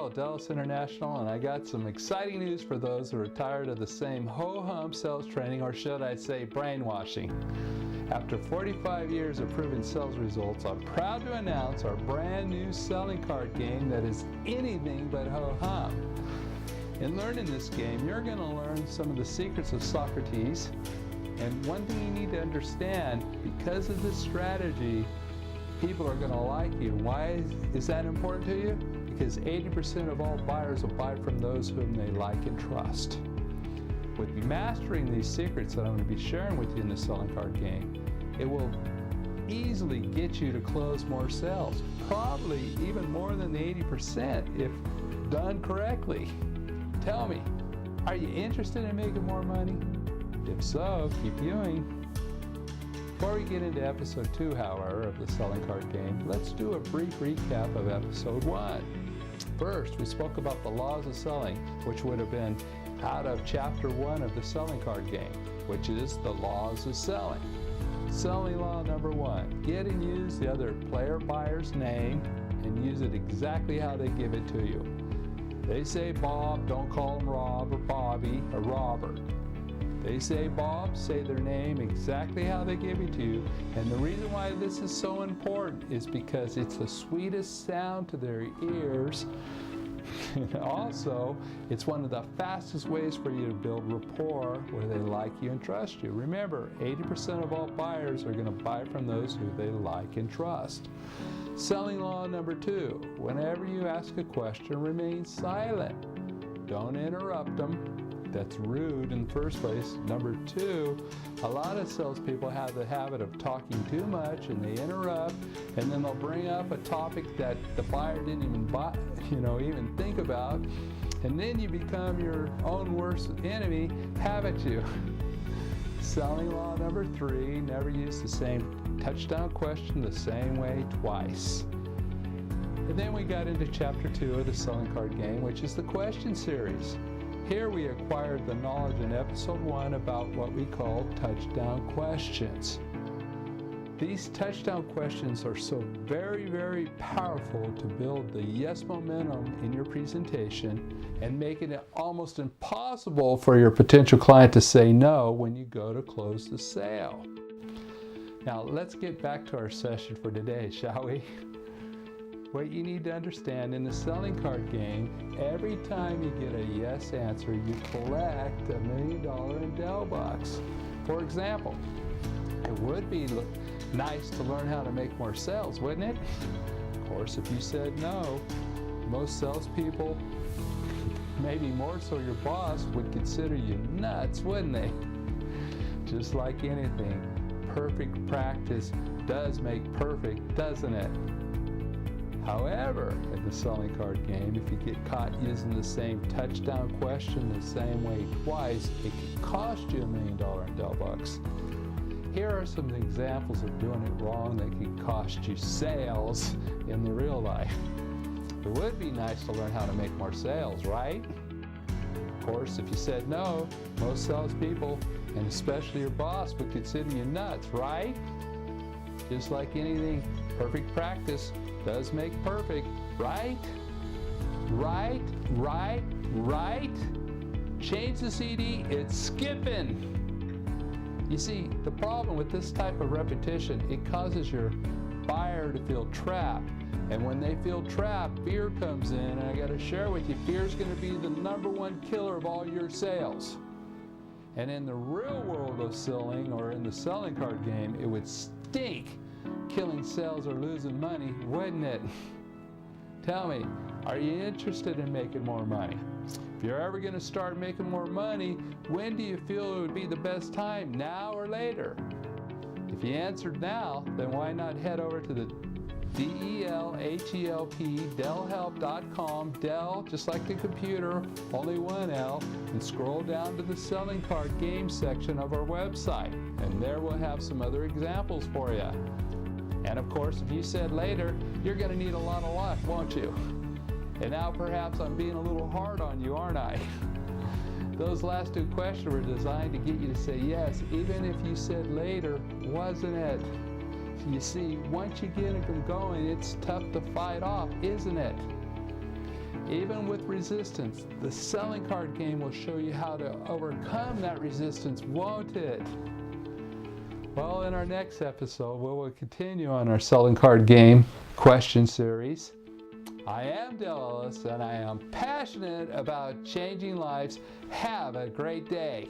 Dell at Dallas International, and I got some exciting news for those who are tired of the same ho-hum sales training, or should I say brainwashing. After 45 years of proven sales results, I'm proud to announce our brand new selling card game that is anything but ho-hum. In learning this game, you're going to learn some of the secrets of Socrates, and one thing you need to understand, because of this strategy, people are going to like you. Why is that important to you? Because 80% of all buyers will buy from those whom they like and trust. With mastering these secrets that I'm going to be sharing with you in the selling card game, it will easily get you to close more sales, probably even more than the 80% if done correctly. Tell me, are you interested in making more money? If so, keep viewing. Before we get into episode 2, however, of the selling card game, let's do a brief recap of episode 1. First, we spoke about the laws of selling, which would have been out of chapter 1 of the selling card game, which is the laws of selling. Selling law number 1, get and use the other player buyer's name and use it exactly how they give it to you. They say Bob, don't call him Rob or Bobby or Robert. They say Bob, say their name exactly how they give it to you. And the reason why this is so important is because it's the sweetest sound to their ears. And also, it's one of the fastest ways for you to build rapport where they like you and trust you. Remember, 80% of all buyers are going to buy from those who they like and trust. Selling law number 2, whenever you ask a question, remain silent. Don't interrupt them. That's rude in the first place. Number 2, a lot of salespeople have the habit of talking too much and they interrupt, and then they'll bring up a topic that the buyer didn't even think about, and then you become your own worst enemy, haven't you? Selling law number 3, never use the same touchdown question the same way twice. And then we got into chapter 2 of the selling card game, which is the question series. Here we acquired the knowledge in episode 1 about what we call touchdown questions. These touchdown questions are so very, very powerful to build the yes momentum in your presentation and making it almost impossible for your potential client to say no when you go to close the sale. Now let's get back to our session for today, shall we? What you need to understand in the selling card game, every time you get a yes answer, you collect $1 million Endel Bucks. For example, it would be nice to learn how to make more sales, wouldn't it? Of course, if you said no, most salespeople, maybe more so your boss, would consider you nuts, wouldn't they? Just like anything, perfect practice does make perfect, doesn't it? However, in the selling card game, if you get caught using the same touchdown question the same way twice, it could cost you $1 million Endel Bucks. Here are some examples of doing it wrong that could cost you sales in the real life. It would be nice to learn how to make more sales, right? Of course, if you said no, most salespeople, and especially your boss, would consider you nuts, right? Just like anything, perfect practice does make perfect, right? Right, right, right. Change the CD, it's skipping. You see, the problem with this type of repetition, it causes your buyer to feel trapped. And when they feel trapped, fear comes in, and I gotta share with you, fear is gonna be the #1 killer of all your sales. And in the real world of selling, or in the selling card game, it would stink killing sales or losing money, wouldn't it? Tell me, are you interested in making more money? If you're ever going to start making more money, when do you feel it would be the best time, now or later? If you answered now, then why not head over to the DELHELP, DELHelp.com, Dell, just like the computer, only one L, and scroll down to the selling card game section of our website, and there we'll have some other examples for you. And of course, if you said later, you're going to need a lot of luck, won't you? And now perhaps I'm being a little hard on you, aren't I? Those last 2 questions were designed to get you to say yes, even if you said later, wasn't it? You see, once you get them going, it's tough to fight off, isn't it? Even with resistance, the selling card game will show you how to overcome that resistance, won't it? Well, in our next episode, we will continue on our selling card game question series. I am Dale Ellis, and I am passionate about changing lives. Have a great day.